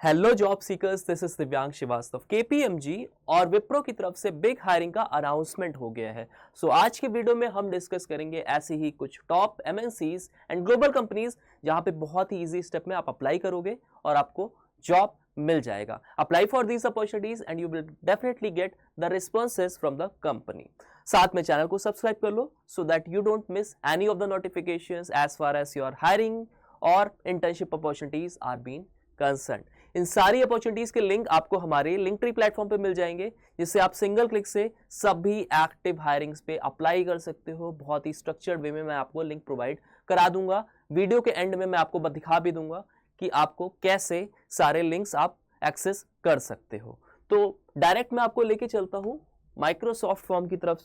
Hello job seekers, this is दिव्यांग Srivastava. KPMG और विप्रो की तरफ से बिग हायरिंग का अनाउंसमेंट हो गया है। आज के वीडियो में हम डिस्कस करेंगे ऐसे ही कुछ top MNCs and global companies जहां पे बहुत ही इजी स्टेप में आप अप्लाई करोगे और आपको जॉब मिल जाएगा। Apply for these opportunities and you will definitely get the responses from the company. साथ में चैनल को सब्सक्राइब कर लो so that you don't miss any of the notifications as far as your hiring और internship opportunities are been concern. इन सारी opportunities के link आपको हमारे लिंक ट्री प्लेटफॉर्म पे मिल जाएंगे, जिससे आप सिंगल क्लिक से सभी एक्टिव हायरिंग्स पे अप्लाई कर सकते हो। बहुत ही स्ट्रक्चर्ड वे में मैं आपको लिंक प्रोवाइड करा दूंगा। वीडियो के एंड में मैं आपको दिखा भी दूंगा कि आपको कैसे सारे लिंक्स आप एक्सेस कर सकते हो। तो डायरेक्ट मैं आपको लेके चलता हूँ माइक्रोसॉफ्ट फॉर्म की तरफ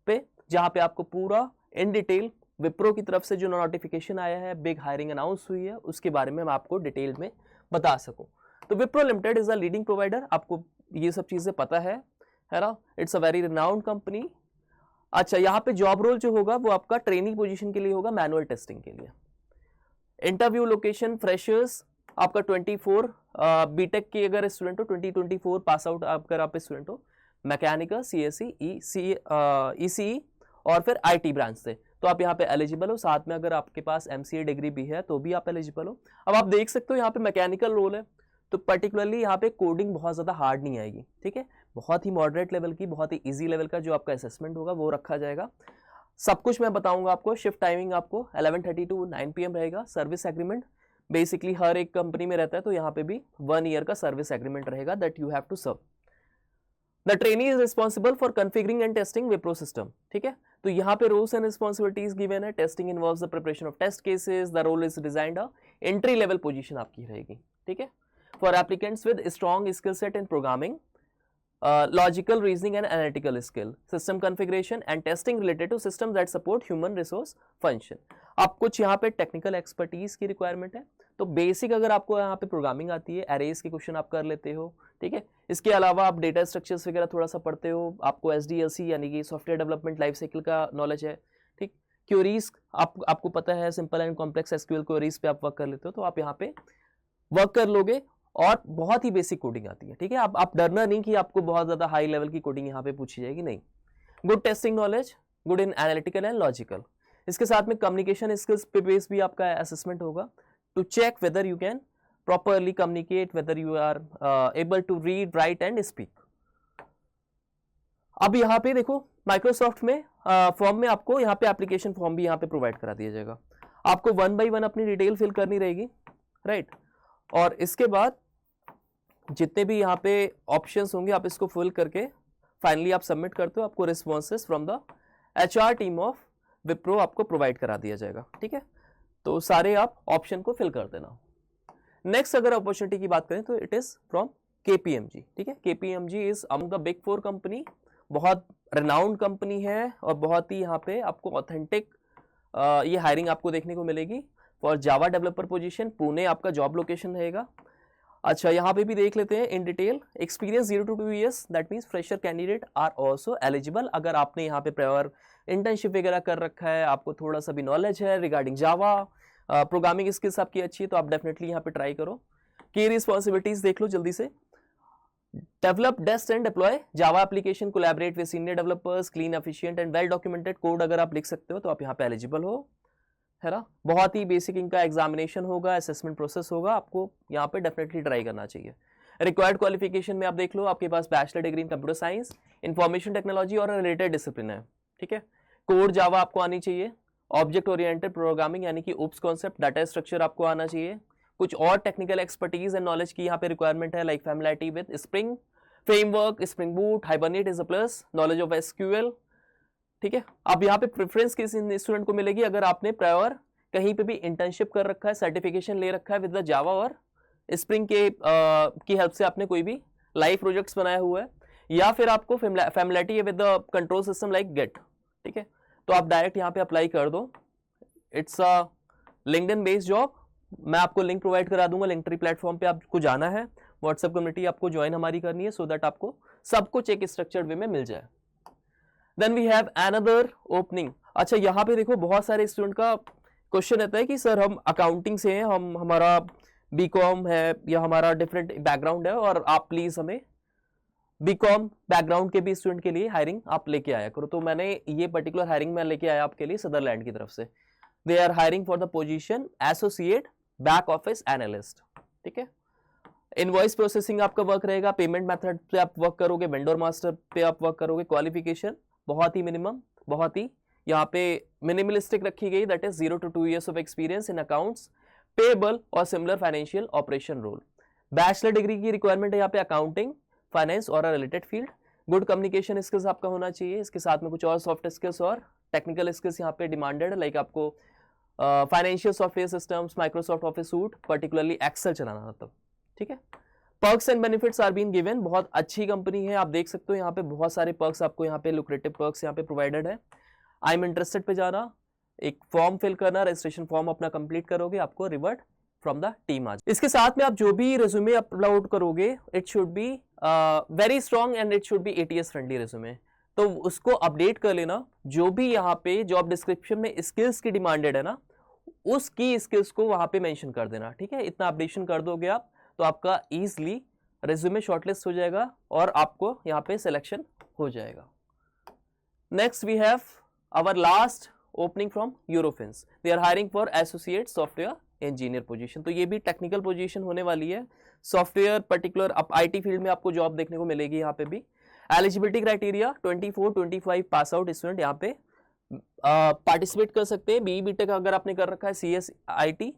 पे, जहां पे आपको पूरा इन डिटेल विप्रो की तरफ से जो नोटिफिकेशन आया है, बिग हायरिंग अनाउंस हुई है, उसके बारे में मैं आपको डिटेल में बता सकूं। तो Wipro limited is a leading provider, आपको ये सब चीजें पता है ना। It's a very renowned company. अच्छा, यहाँ पे जॉब रोल जो होगा वो आपका ट्रेनिंग पोजीशन के लिए होगा, मैनुअल टेस्टिंग के लिए। इंटरव्यू लोकेशन फ्रेशर्स आपका 24 बीटेक की अगर स्टूडेंट हो, 2024 पास आउट अगर आप स्टूडेंट हो, मैकेनिकल, सीएससी, ईसीई और फिर आईटी ब्रांच से, तो आप यहाँ पे एलिजिबल हो। साथ में अगर आपके पास एमसीए डिग्री भी है तो भी आप एलिजिबल हो। अब आप देख सकते हो यहाँ पे मैकेनिकल रोल है, तो पर्टिकुलरली यहाँ पे कोडिंग बहुत ज़्यादा हार्ड नहीं आएगी, ठीक है। बहुत ही मॉडरेट लेवल की, बहुत ही इजी लेवल का जो आपका असेसमेंट होगा वो रखा जाएगा। सब कुछ मैं बताऊंगा आपको। शिफ्ट टाइमिंग आपको 11:30 to 9 PM रहेगा। सर्विस एग्रीमेंट बेसिकली हर एक कंपनी में रहता है, तो यहाँ पे भी 1 ईयर का सर्विस एग्रीमेंट रहेगा that you have to serve. The trainee is responsible for configuring and testing Wipro system, ठीक है। तो यहाँ पे रोल्स एंड रिस्पॉन्सिबिलिटीज गिवन है। Testing involves the preparation of test cases. The role is designed a entry level position आपकी रहेगी, ठीक है, for applicants with strong skill set in programming, logical reasoning and analytical skill, system configuration and testing related to systems that support human resource function। आप कुछ यहाँ पे technical expertise की requirement है, तो बेसिक अगर आपको यहाँ पे प्रोग्रामिंग आती है, एरेज के क्वेश्चन आप कर लेते हो, ठीक है। इसके अलावा आप डेटा स्ट्रक्चर्स वगैरह थोड़ा सा पढ़ते हो, आपको एसडीएलसी यानी कि सॉफ्टवेयर डेवलपमेंट लाइफ साइकिल का नॉलेज है, ठीक। क्वेरीज आपको पता है, simple and complex SQL queries पे आप वर्क कर लेते हो, तो आप यहाँ पे वर्क कर लोगे। और बहुत ही बेसिक कोडिंग आती है, ठीक है। आप डरना नहीं कि आपको बहुत ज्यादा हाई लेवल की कोडिंग यहाँ पे पूछी जाएगी, नहीं। Good testing knowledge, good in analytical and logical. इसके साथ में कम्युनिकेशन स्किल्स पे बेस भी आपका असेसमेंट होगा to check whether you can properly communicate, whether you are able to read, write and speak. अब यहाँ पे देखो माइक्रोसॉफ्ट में फॉर्म में आपको यहाँ पे एप्लीकेशन फॉर्म भी यहाँ पे प्रोवाइड करा दिया जाएगा। आपको 1 by 1 अपनी डिटेल फिल करनी रहेगी, राइट। और इसके बाद जितने भी यहाँ पे ऑप्शंस होंगे आप इसको फिल करके फाइनली आप सबमिट करते हो, आपको responses from the HR team of Wipro आपको प्रोवाइड करा दिया जाएगा, ठीक है। तो सारे आप ऑप्शन को फिल कर देना। नेक्स्ट अगर अपॉर्चुनिटी की बात करें तो इट इज फ्रॉम केपीएमजी, ठीक है। KPMG is among the big 4 company, बहुत रिनाउंड कंपनी है और बहुत ही यहाँ पे आपको ऑथेंटिक ये हायरिंग आपको देखने को मिलेगी for Java developer position. Pune आपका जॉब लोकेशन रहेगा। अच्छा, यहाँ पे भी देख लेते हैं in detail. Experience 0 to 2 years, that means fresher candidate are also eligible. अगर आपने यहाँ पे प्रायर इंटर्नशिप वगैरह कर रखा है, आपको थोड़ा सा भी नॉलेज है रिगार्डिंग जावा, प्रोग्रामिंग स्किल्स आपकी अच्छी है, तो आप डेफिनेटली यहाँ पे ट्राई करो। की रिस्पॉन्सिबिलिटीज देख लो जल्दी से। Develop, test and deploy Java application, collaborate with senior developers, clean, efficient and well documented code अगर आप लिख सकते हो तो आप यहाँ पे एलिजिबल हो, है ना। बहुत ही बेसिक इनका एग्जामिनेशन होगा, असेसमेंट प्रोसेस होगा, आपको यहाँ पे डेफिनेटली ट्राई करना चाहिए। रिक्वायर्ड क्वालिफिकेशन में आप देख लो, आपके पास bachelor degree in computer science, information technology और रिलेटेड डिसिप्लिन है, ठीक है। कोड जावा आपको आनी चाहिए। ऑब्जेक्ट ओरिएंटेड प्रोग्रामिंग यानी कि ओप्स कॉन्सेप्ट, डाटा स्ट्रक्चर आपको आना चाहिए। कुछ और टेक्निकल एक्सपर्टीज एंड नॉलेज की यहाँ पे रिक्वायरमेंट है, like familiarity with spring framework, spring boot, hibernate is a plus, knowledge of SQL, ठीक है। अब यहाँ पे प्रेफरेंस किस स्टूडेंट को मिलेगी, अगर आपने प्रायर कहीं पे भी इंटर्नशिप कर रखा है, सर्टिफिकेशन ले रखा है विद द जावा और स्प्रिंग के की हेल्प से आपने कोई भी लाइव प्रोजेक्ट्स बनाया हुआ है, या फिर आपको फैमिलियरिटी है with the control system like get, ठीक है। तो आप डायरेक्ट यहाँ पे अप्लाई कर दो। It's a LinkedIn based job. मैं आपको लिंक प्रोवाइड करा दूंगा, लिंक ट्री प्लेटफॉर्म पे आपको जाना है, व्हाट्सएप कम्युनिटी आपको ज्वाइन हमारी करनी है, सो दैट आपको सब कुछ एक स्ट्रक्चर्ड वे में मिल जाए। Then we have another opening. अच्छा, यहाँ पे देखो बहुत सारे स्टूडेंट का क्वेश्चन रहता है कि सर हम अकाउंटिंग से हैं, हमारा बीकॉम है या हमारा डिफरेंट बैकग्राउंड है और आप प्लीज हमें बीकॉम बैकग्राउंड के भी स्टूडेंट के लिए हायरिंग आप लेके आया करो। तो मैंने ये पर्टिकुलर हायरिंग मैं लेके आया आपके लिए सदरलैंड की तरफ से। They are hiring for the position associate back office analyst. ठीक है, इनवॉइस प्रोसेसिंग आपका वर्क रहेगा, पेमेंट मेथड पे आप वर्क करोगे, वेंडर मास्टर पे आप वर्क करोगे। क्वालिफिकेशन बहुत ही मिनिमम, बहुत ही यहाँ पे मिनिमलिस्टिक रखी गई, that is 0 to 2 years of experience in accounts payable और similar financial operation role. Bachelor degree की रिक्वायरमेंट है यहाँ पे अकाउंटिंग, फाइनेंस और related field. Good communication skills आपका होना चाहिए। इसके साथ में कुछ और सॉफ्ट स्किल्स और टेक्निकल स्किल्स यहाँ पे डिमांडेड है, लाइक आपको financial software systems, Microsoft Office suite, particularly Excel चलाना था तब। ठीक है, perks and benefits are been given. बहुत अच्छी कंपनी है, आप देख सकते हो यहाँ पे बहुत सारे पर्क्स आपको यहाँ पे लुक्रेटिव पर्क्स यहाँ पे प्रोवाइडेड है। आई एम इंटरेस्टेड पे जाना, एक फॉर्म फिल करना, रजिस्ट्रेशन फॉर्म अपना कंप्लीट करोगे, आपको रिवर्ट फ्रॉम द टीम आज। इसके साथ में आप जो भी रेज्यूमे अपलोड करोगे it should be very strong and it should be ATS friendly resume, तो उसको अपडेट कर लेना। जो भी यहाँ पे जॉब डिस्क्रिप्शन में स्किल्स की डिमांडेड है ना, उसकी स्किल्स को वहां पे मेंशन कर देना। ठीक है, इतना अपडेशन कर दोगे आप तो आपका इजीली रेज्यूमे शॉर्टलिस्ट हो जाएगा और आपको यहाँ पे सिलेक्शन हो जाएगा। Next we have our last opening from Eurofins. They are hiring for associate software engineer position. तो ये भी टेक्निकल पोजीशन होने वाली है, सॉफ्टवेयर पर्टिकुलर अब IT फील्ड में आपको जॉब देखने को मिलेगी। यहाँ पे भी eligibility criteria 24-25 pass out student यहाँ पे पार्टिसिपेट कर सकते हैं। BE-BTech अगर आपने कर रखा है CS IT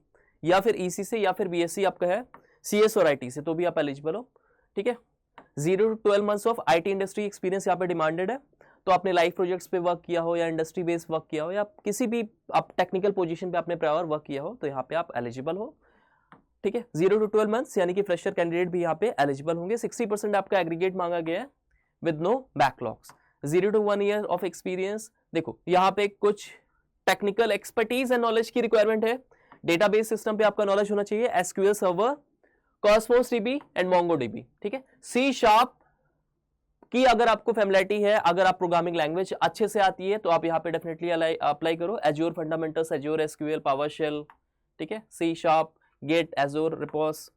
या फिर EC से या फिर BSc आपका है CS और IT से तो भी आप एलिजिबल हो। ठीक है, 0 to 12 months of IT industry experience यहाँ पे डिमांडेड है। तो आपने लाइव प्रोजेक्ट्स पे वर्क किया हो या इंडस्ट्री बेस्ड वर्क किया हो या किसी भी आप टेक्निकल पोजीशन पे आपने प्रायर वर्क किया हो तो यहाँ पे आप एलिजिबल हो। ठीक है, 0 to 12 months यानी कि फ्रेशर कैंडिडेट भी यहाँ पे एलिजिबल होंगे। 60% आपका एग्रीगेट मांगा गया है with no backlogs. 0 to 1 year of experience. देखो यहाँ पे कुछ टेक्निकल एक्सपर्टीज एंड नॉलेज की रिक्वायरमेंट है। डेटाबेस सिस्टम पे आपका नॉलेज होना चाहिए, SQL server, Cosmos DB and MongoDB। ठीक है, C# की अगर आपको फैमिलिटी है, अगर आप प्रोग्रामिंग लैंग्वेज अच्छे से आती है तो आप यहाँ पे डेफिनेटली अप्लाई करो। Azure fundamentals, Azure SQL, PowerShell. ठीक है, C#, Git, Azure, repos.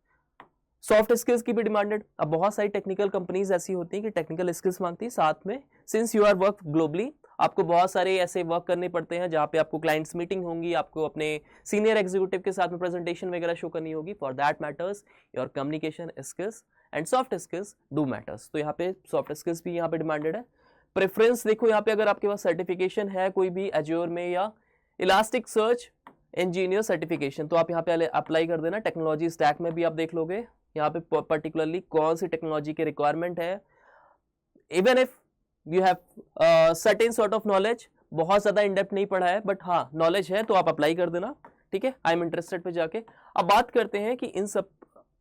Soft skills की भी डिमांडेड। अब बहुत सारी टेक्निकल कंपनीज ऐसी होती हैं कि टेक्निकल स्किल्स मांगती है साथ में। Since you are work globally, आपको बहुत सारे ऐसे वर्क करने पड़ते हैं जहाँ पे आपको क्लाइंट्स मीटिंग होंगी, आपको अपने सीनियर एग्जीक्यूटिव के साथ में प्रेजेंटेशन वगैरह शो करनी होगी। For that matters your communication skills and soft skills do matters. तो यहाँ पे सॉफ्ट स्किल्स भी यहाँ पे डिमांडेड है। प्रेफरेंस देखो यहाँ पे अगर आपके पास सर्टिफिकेशन है कोई भी एज्योर में या इलास्टिक सर्च इंजीनियर सर्टिफिकेशन तो आप यहाँ पे अप्लाई कर देना। टेक्नोलॉजी स्टैक में भी आप देख लोगे यहाँ पे पर्टिकुलरली कौन सी टेक्नोलॉजी की रिक्वायरमेंट है। Even if you have certain sort of knowledge, बहुत ज्यादा इन डेप्थ नहीं पढ़ा है बट हाँ नॉलेज है तो आप अप्लाई कर देना। ठीक है, आई एम इंटरेस्टेड पे जाके अब बात करते हैं कि इन सब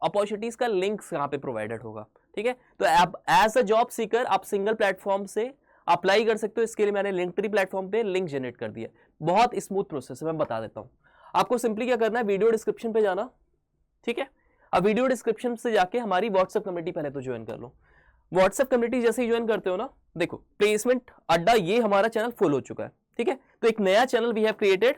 अपॉर्चुनिटीज का लिंक यहाँ पे प्रोवाइडेड होगा। ठीक है, तो आप एज अ जॉब सीकर आप सिंगल प्लेटफॉर्म से अप्लाई कर सकते हो। इसके लिए मैंने लिंक्डइन प्लेटफॉर्म पे लिंक जनरेट कर दिया। बहुत स्मूथ प्रोसेस है, मैं बता देता हूँ आपको। सिंपली क्या करना है, वीडियो डिस्क्रिप्शन पे जाना। ठीक है, अब वीडियो डिस्क्रिप्शन से जाके हमारी व्हाट्सएप कम्युनिटी पहले तो ज्वाइन कर लो। व्हाट्सएप कम्युनिटी जैसे ही ज्वाइन करते हो ना, देखो प्लेसमेंट अड्डा ये हमारा चैनल फुल हो चुका है। ठीक है, तो एक नया channel we have created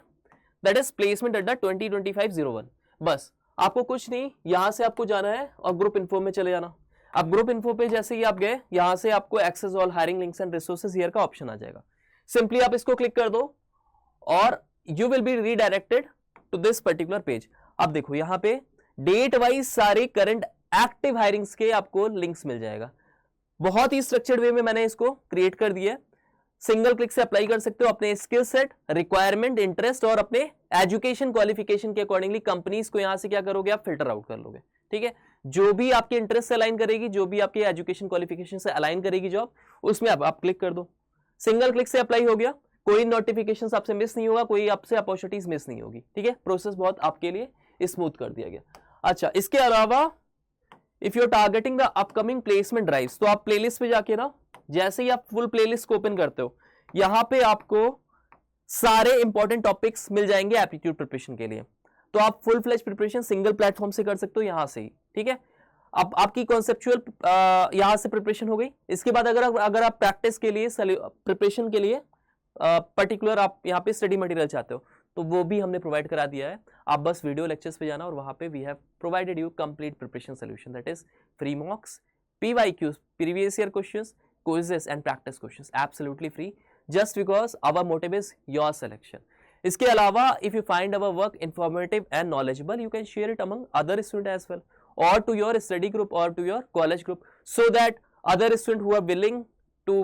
that is placement Adda 2025-01। बस आपको कुछ नहीं, यहां से आपको जाना है और ग्रुप इन्फो में चले जाना। अब ग्रुप इन्फो पे जैसे ही आप गए, यहां से आपको access all hiring links and resources here का ऑप्शन आ जाएगा। सिंपली आप इसको क्लिक कर दो और you will be redirected to this particular page. अब देखो यहाँ पे डेट वाइज सारे करंट एक्टिव हायरिंग्स के आपको लिंक्स मिल जाएगा। बहुत ही स्ट्रक्चर्ड वे में मैंने इसको क्रिएट कर दिया है। सिंगल क्लिक से अप्लाई कर सकते हो अपने स्किल सेट, रिक्वायरमेंट, इंटरेस्ट और अपने एजुकेशन क्वालिफिकेशन के अकॉर्डिंगली कंपनीज को यहां से क्या करोगे, आप फिल्टर आउट कर लोगे। ठीक है, जो भी आपके इंटरेस्ट से अलाइन करेगी, जो भी आपके एजुकेशन क्वालिफिकेशन से अलाइन करेगी जॉब, उसमें आप क्लिक कर दो। सिंगल क्लिक से अप्लाई हो गया, कोई नोटिफिकेशन आपसे मिस नहीं होगा, कोई आपसे अपॉर्चुनिटीज मिस नहीं होगी। ठीक है, प्रोसेस बहुत आपके लिए स्मूथ कर दिया गया। अच्छा, इसके अलावा if you are targeting the upcoming placement drives, तो आप प्लेलिस्ट पे जाके ना, जैसे ही आप फुल प्लेलिस्ट को ओपन करते हो, यहां पे आपको सारे इंपॉर्टेंट टॉपिक्स मिल जाएंगे एप्टीट्यूड प्रिपरेशन के लिए। तो आप full fledge preparation single platform से कर सकते हो यहां से ही। ठीक है, अब आपकी कॉन्सेप्चुअल यहां से प्रिपरेशन हो गई। इसके बाद अगर आप प्रैक्टिस के लिए, प्रिपरेशन के लिए पर्टिकुलर आप यहाँ पे स्टडी मटेरियल चाहते हो तो वो भी हमने प्रोवाइड करा दिया है। आप बस वीडियो लेक्चर्स पे जाना और वहाँ पे we have provided you complete preparation solution, that is free mocks, PYQs, previous year questions, quizzes and practice questions, absolutely free, just because our motive is your selection. इसके अलावा if you find our work informative and knowledgeable, you can share it among other students as well, or to your study group or to your college group, so that other students who are willing to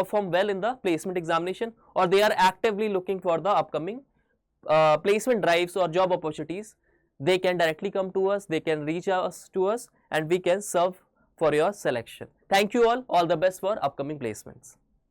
perform well in the placement examination, or they are actively looking for the upcoming placement drives or job opportunities, they can directly come to us, they can reach us to us, and we can serve for your selection. Thank you all the best for upcoming placements.